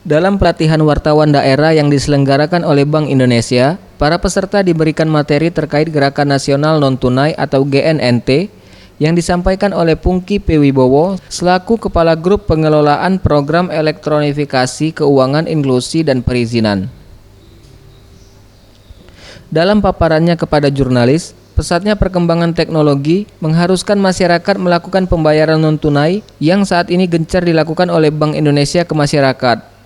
Dalam pelatihan wartawan daerah yang diselenggarakan oleh Bank Indonesia, para peserta diberikan materi terkait Gerakan Nasional Non-Tunai atau GNNT yang disampaikan oleh Pungki P. Wibowo selaku Kepala Grup Pengelolaan Program Elektronifikasi Keuangan Inklusi dan Perizinan. Dalam paparannya kepada jurnalis, pesatnya perkembangan teknologi mengharuskan masyarakat melakukan pembayaran non-tunai yang saat ini gencar dilakukan oleh Bank Indonesia ke masyarakat.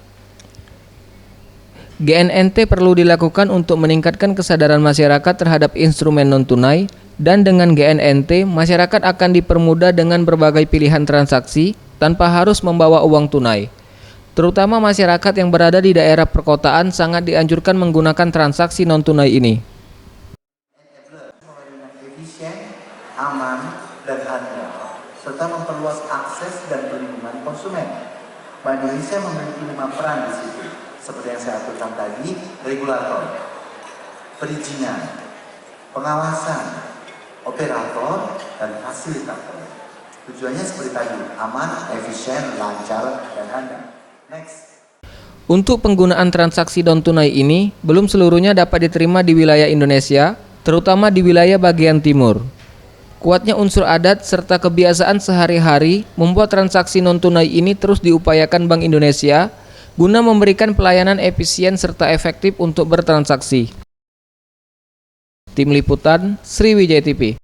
GNNT perlu dilakukan untuk meningkatkan kesadaran masyarakat terhadap instrumen non-tunai, dan dengan GNNT, masyarakat akan dipermudah dengan berbagai pilihan transaksi tanpa harus membawa uang tunai. Terutama masyarakat yang berada di daerah perkotaan sangat dianjurkan menggunakan transaksi non-tunai ini. Efisien, aman, dan handal, serta memperluas akses dan perlindungan konsumen. Bank Indonesia memiliki 5 peran di situ. Seperti yang saya aturkan tadi, regulator, perizinan, pengawasan, operator, dan fasilitator. Tujuannya seperti tadi, aman, efisien, lancar, dan handal. Next. Untuk penggunaan transaksi non-tunai ini, belum seluruhnya dapat diterima di wilayah Indonesia, terutama di wilayah bagian timur. Kuatnya unsur adat serta kebiasaan sehari-hari membuat transaksi non-tunai ini terus diupayakan Bank Indonesia guna memberikan pelayanan efisien serta efektif untuk bertransaksi. Tim Liputan, Sriwijaya TV.